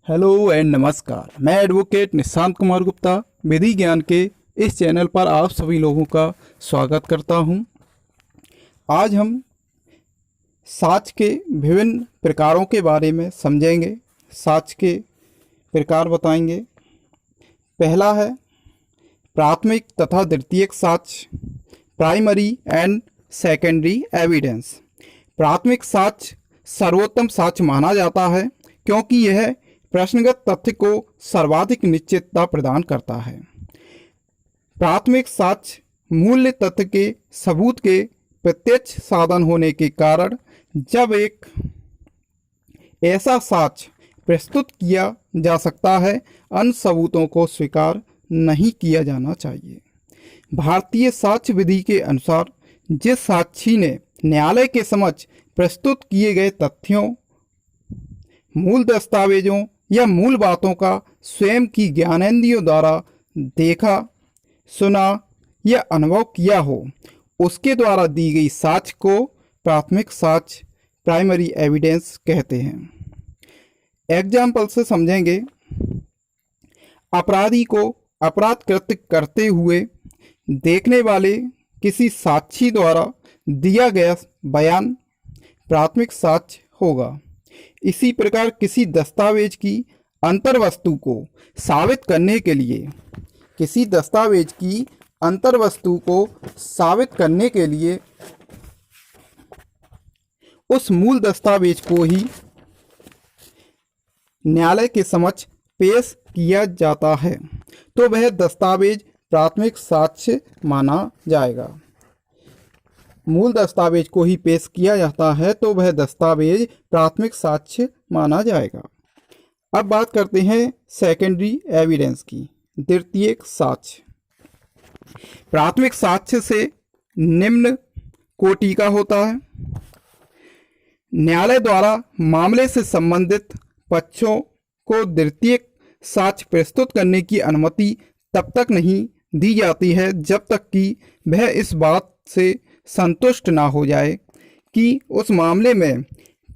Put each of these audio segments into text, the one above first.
Hello and नमस्कार। मैं advocate Nishant Kumar Gupta विधि ज्ञान के इस चैनल पर आप सभी लोगों का स्वागत करता हूं। आज हम साक्ष्य के विभिन्न प्रकारों के बारे में समझेंगे, साक्ष्य के प्रकार बताएंगे। पहला है प्राथमिक तथा द्वितीयक साक्ष्य, प्राइमरी एंड सेकेंडरी एविडेंस। प्राथमिक साक्ष्य सर्वोत्तम साक्ष्य माना जाता है क्योंकि यह प्रश्नगत तथ्य को सर्वाधिक निश्चितता प्रदान करता है। प्राथमिक साक्ष्य मूल्य तथ्य के सबूत के प्रत्यक्ष साधन होने के कारण जब एक ऐसा साक्ष्य प्रस्तुत किया जा सकता है, अन्य सबूतों को स्वीकार नहीं किया जाना चाहिए। भारतीय साक्ष्य विधि के अनुसार जिस साक्षी ने न्यायालय के समक्ष प्रस्तुत किए गए तथ्यों, मूल दस्तावेजों या मूल बातों का स्वयं की ज्ञानेंद्रियों द्वारा देखा, सुना या अनुभव किया हो, उसके द्वारा दी गई साक्ष्य को प्राथमिक साक्ष्य, प्राइमरी एविडेंस कहते हैं। एग्जाम्पल से समझेंगे। अपराधी को अपराध कृत्य करते हुए देखने वाले किसी साक्षी द्वारा दिया गया बयान प्राथमिक साक्ष्य होगा। इसी प्रकार किसी दस्तावेज की अंतर्वस्तु को साबित करने के लिए उस मूल दस्तावेज को ही न्यायालय के समक्ष पेश किया जाता है तो वह दस्तावेज प्राथमिक साक्ष्य माना जाएगा। मूल दस्तावेज को ही पेश किया जाता है तो वह दस्तावेज प्राथमिक साक्ष्य माना जाएगा। अब बात करते हैं सेकेंडरी एविडेंस की, द्वितीयक साक्ष्य। प्राथमिक साक्ष्य से निम्न कोटि का होता है। न्यायालय द्वारा मामले से संबंधित पक्षों को द्वितीयक साक्ष्य प्रस्तुत करने की अनुमति तब तक नहीं दी जाती है जब तक कि वह इस बात से संतुष्ट ना हो जाए कि उस मामले में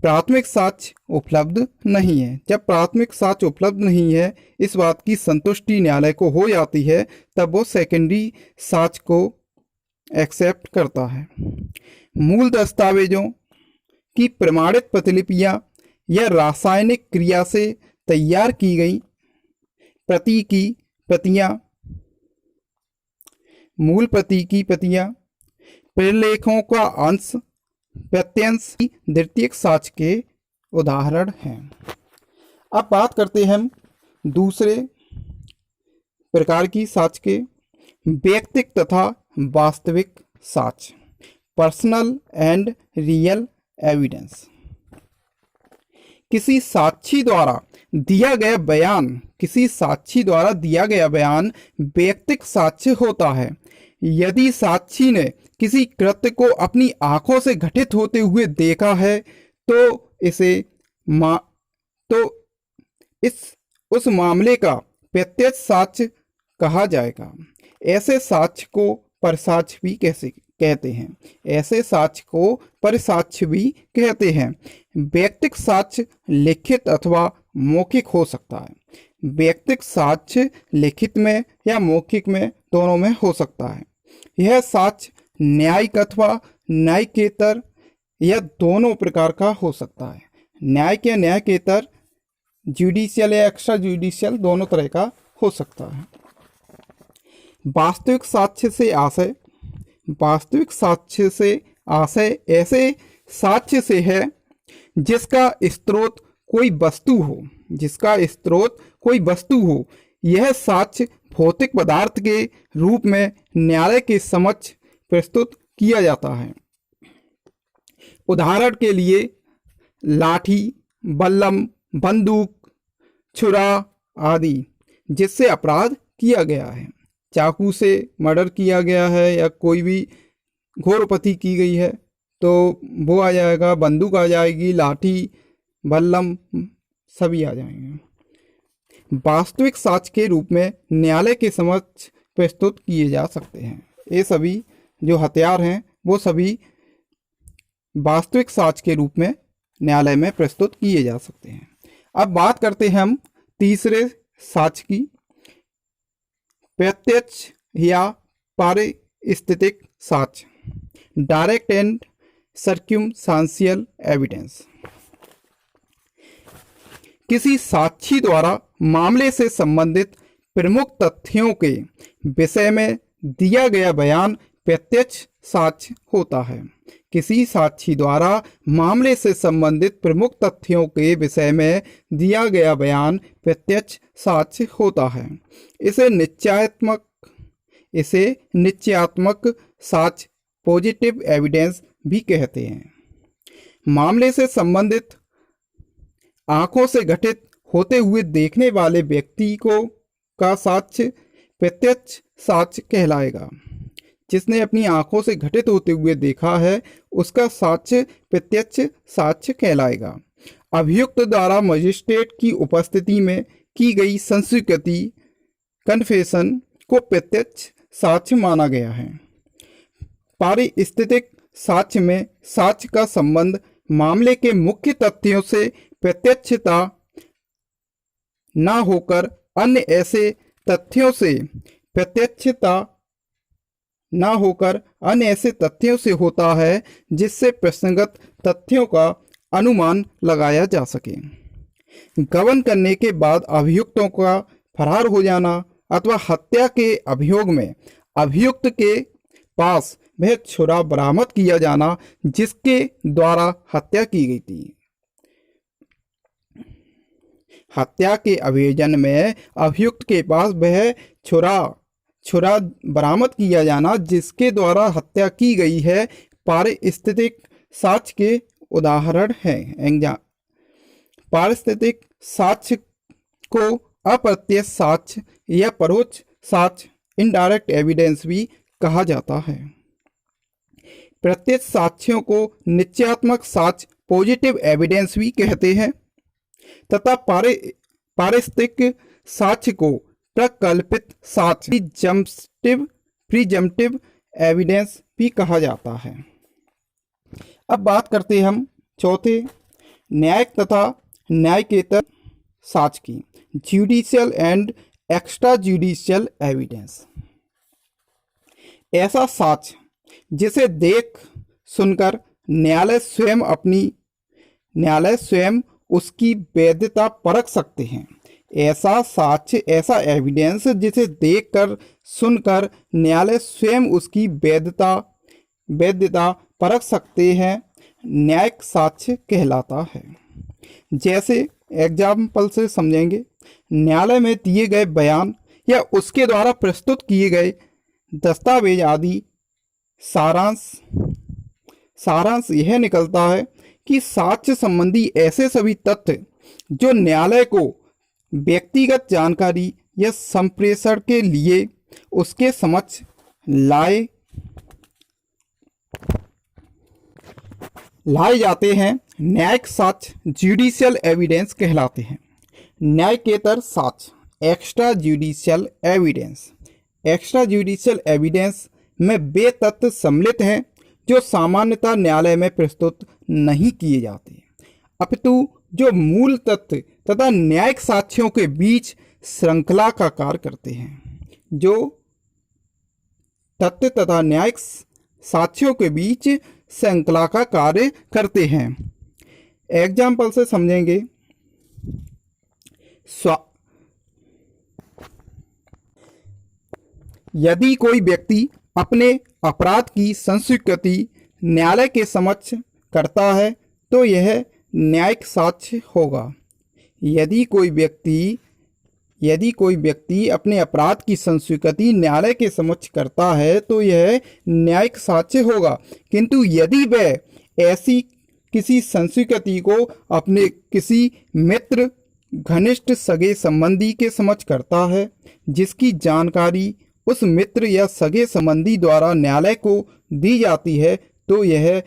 प्राथमिक साक्ष्य उपलब्ध नहीं है। जब प्राथमिक साक्ष्य उपलब्ध नहीं है, इस बात की संतुष्टि न्यायालय को हो जाती है, तब वो सेकेंडरी साक्ष्य को एक्सेप्ट करता है। मूल दस्तावेजों की प्रमाणित प्रतिलिपियां या रासायनिक क्रिया से तैयार की गई प्रति की प्रतियां, मूल प्रति की प्रतियां, प्रलेखों का अंश, प्रत्यंश द्वितीयक साक्ष्य के उदाहरण हैं। अब बात करते हैं हम दूसरे प्रकार की साक्ष्य के, व्यक्तिक तथा वास्तविक साक्ष्य, पर्सनल एंड रियल एविडेंस। किसी साक्षी द्वारा दिया गया बयान व्यक्तिक साक्ष्य होता है। यदि साक्षी ने किसी कृत्य को अपनी आंखों से घटित होते हुए देखा है तो उस मामले का प्रत्यक्ष साक्ष्य कहा जाएगा। ऐसे साक्ष्य को परसाक्ष्य भी कहते हैं। व्यक्तिक साक्ष्य लिखित अथवा मौखिक हो सकता है। व्यक्तिक साक्ष्य लिखित में या मौखिक में दोनों में हो सकता है। यह साक्ष्य न्यायिक अथवा न्यायिकेतर या दोनों प्रकार का हो सकता है। न्यायिक या न्यायिकेतर, जुडिशियल या एक्स्ट्रा जुडिशियल, दोनों तरह का हो सकता है। वास्तविक साक्ष्य से आशय ऐसे साक्ष्य से है जिसका स्रोत कोई वस्तु हो। यह साक्ष्य भौतिक पदार्थ के रूप में न्यायालय के समक्ष प्रस्तुत किया जाता है। उदाहरण के लिए लाठी, बल्लम, बंदूक, छुरा आदि जिससे अपराध किया गया है। चाकू से मर्डर किया गया है या कोई भी घोरपति की गई है तो वो आ जाएगा, बंदूक आ जाएगी, लाठी, बल्लम सभी आ जाएंगे। वास्तविक साक्ष्य के रूप में न्यायालय के समक्ष प्रस्तुत किए जा सकते हैं। ये सभी जो हथियार हैं वो सभी वास्तविक साक्ष्य के रूप में न्यायालय में प्रस्तुत किए जा सकते हैं। अब बात करते हैं हम तीसरे साक्ष्य की प्रत्यक्ष या पारिस्थितिक साक्ष्य, डायरेक्ट एंड सर्क्यूमस्टेंशियल एविडेंस। किसी साक्षी द्वारा मामले से संबंधित प्रमुख तथ्यों के विषय में दिया गया बयान प्रत्यक्ष साक्ष्य होता है। किसी साक्षी द्वारा मामले से संबंधित प्रमुख तथ्यों के विषय में दिया गया बयान प्रत्यक्ष साक्ष्य होता है। इसे निश्चयात्मक साक्ष्य पॉजिटिव एविडेंस भी कहते हैं। मामले से संबंधित आंखों से घटित होते हुए देखने वाले व्यक्ति का साक्ष्य प्रत्यक्ष साक्ष्य कहलाएगा। जिसने अपनी आंखों से घटित होते हुए देखा है उसका साक्ष्य प्रत्यक्ष साक्ष्य कहलाएगा। अभियुक्त द्वारा मजिस्ट्रेट की उपस्थिति में की गई संस्वीकृति कन्फेशन को प्रत्यक्ष साक्ष्य माना गया है। पारिस्थितिक साक्ष्य में साक्ष्य का संबंध मामले के मुख्य तथ्यों से प्रत्यक्षता न होकर अन्य ऐसे तथ्यों से होता है जिससे प्रसंगत तथ्यों का अनुमान लगाया जा सके। गबन करने के बाद अभियुक्तों का फरार हो जाना अथवा हत्या के अभियोग में अभियुक्त के पास वह छुरा बरामद किया जाना जिसके द्वारा हत्या की गई थी। हत्या के अभियोजन में अभियुक्त के पास वह छुरा बरामद किया जाना जिसके द्वारा हत्या की गई है पारिस्थितिक साक्ष्य के उदाहरण हैं। पारिस्थितिक साक्ष्य को अप्रत्यक्ष साक्ष्य या परोक्ष साक्ष्य इनडायरेक्ट एविडेंस भी कहा जाता है। प्रत्यक्ष साक्ष्यों को निश्चयात्मक साक्ष्य पॉजिटिव एविडेंस भी कहते हैं तथा पारिस्थितिक साक्ष्य को प्रकल्पित साक्ष्य प्रीजम्पटिव एविडेंस भी कहा जाता है। अब बात करते हैं हम चौथे न्यायिक तथा न्यायिकेतर साक्ष्य की, judicial and extra judicial evidence. ऐसा साक्ष्य जिसे देख सुनकर न्यायालय स्वयं उसकी वैधता परख सकते हैं। ऐसा साक्ष्य, ऐसा एविडेंस जिसे देखकर सुनकर न्यायालय स्वयं उसकी वैधता परख सकते हैं, न्यायिक साक्ष्य कहलाता है। जैसे एग्जाम्पल से समझेंगे, न्यायालय में दिए गए बयान या उसके द्वारा प्रस्तुत किए गए दस्तावेज आदि सारांश यह निकलता है कि साक्ष्य संबंधी ऐसे सभी तथ्य जो न्यायालय को व्यक्तिगत जानकारी या संप्रेषण के लिए उसके समक्ष लाए जाते हैं, न्यायिक साक्ष्य ज्यूडिशियल एविडेंस कहलाते हैं। न्यायिकेतर साक्ष्य extra judicial evidence. Extra judicial evidence में वे तथ्य सम्मिलित हैं जो सामान्यतः न्यायालय में प्रस्तुत नहीं किए जाते, अपितु जो मूल तथ्य तथा न्यायिक साक्ष्यों के बीच श्रृंखला का कार्य करते हैं। जो तथ्य तथा न्यायिक साक्ष्यों के बीच श्रृंखला का कार्य करते हैं। एग्जाम्पल से समझेंगे, यदि कोई व्यक्ति अपने अपराध की संस्वीकृति न्यायालय के समक्ष करता है तो यह न्यायिक साक्ष्य होगा। यदि कोई व्यक्ति अपने अपराध की संस्वीकृति न्यायालय के समक्ष करता है तो यह न्यायिक साक्ष्य होगा। किंतु यदि वह ऐसी किसी संस्वीकृति को अपने किसी मित्र, घनिष्ठ, सगे संबंधी के समक्ष करता है जिसकी जानकारी उस मित्र या सगे संबंधी द्वारा न्यायालय को दी जाती है तो यह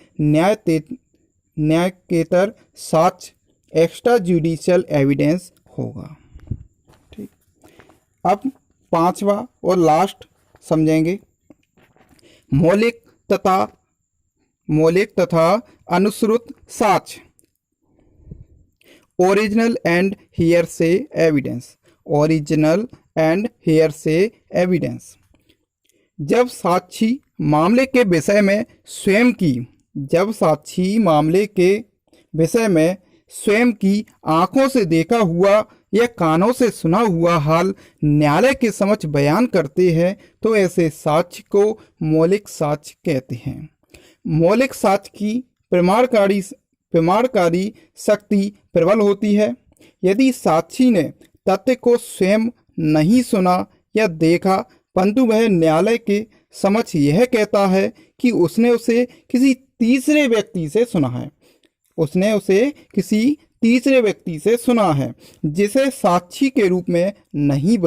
न्यायिकेतर साक्ष्य एक्स्ट्रा ज्यूडिशियल एविडेंस होगा। ठीक, अब पांचवा और लास्ट समझेंगे, मौलिक तथा अनुश्रुत साक्ष्य। Original and hearsay evidence. Original and hearsay evidence. जब साक्षी मामले के विषय में स्वयं की आंखों से देखा हुआ या कानों से सुना हुआ हाल न्यायालय के समक्ष बयान करते हैं तो ऐसे साक्ष्य को मौलिक साक्ष्य कहते हैं। मौलिक साक्ष्य की प्रमाणकारी शक्ति प्रबल होती है। यदि साक्षी ने तथ्य को स्वयं नहीं सुना या देखा परंतु वह न्यायालय के समक्ष यह कहता है कि उसने उसे किसी तीसरे व्यक्ति से सुना है जिसे साक्षी के रूप में नहीं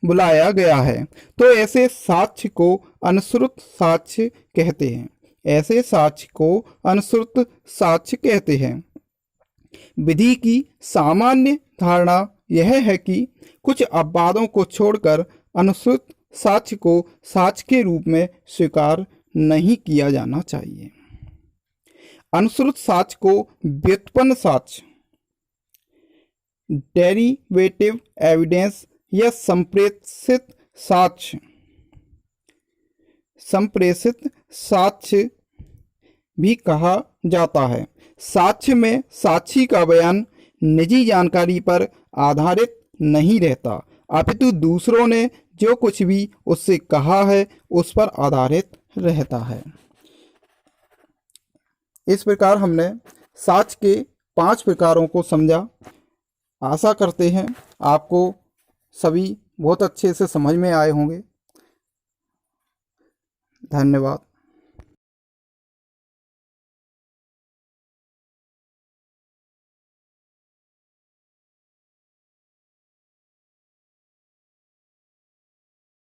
बुलाया गया है तो ऐसे साक्ष्य को अनुश्रुत साक्ष्य कहते हैं। विधि की सामान्य धारणा यह है कि कुछ अपवादों को छोड़कर अनुश्रुत साक्ष्य को साक्ष्य के रूप में स्वीकार नहीं किया जाना चाहिए। अनुश्रुत साक्ष्य को व्युत्पन्न साक्ष्य, डेरिवेटिव एविडेंस या संप्रेषित साक्ष्य भी कहा जाता है। साक्ष्य में साक्षी का बयान निजी जानकारी पर आधारित नहीं रहता अपितु दूसरों ने जो कुछ भी उससे कहा है उस पर आधारित रहता है। इस प्रकार हमने साक्ष्य के 5 प्रकारों को समझा। आशा करते हैं आपको सभी बहुत अच्छे से समझ में आए होंगे। धन्यवाद।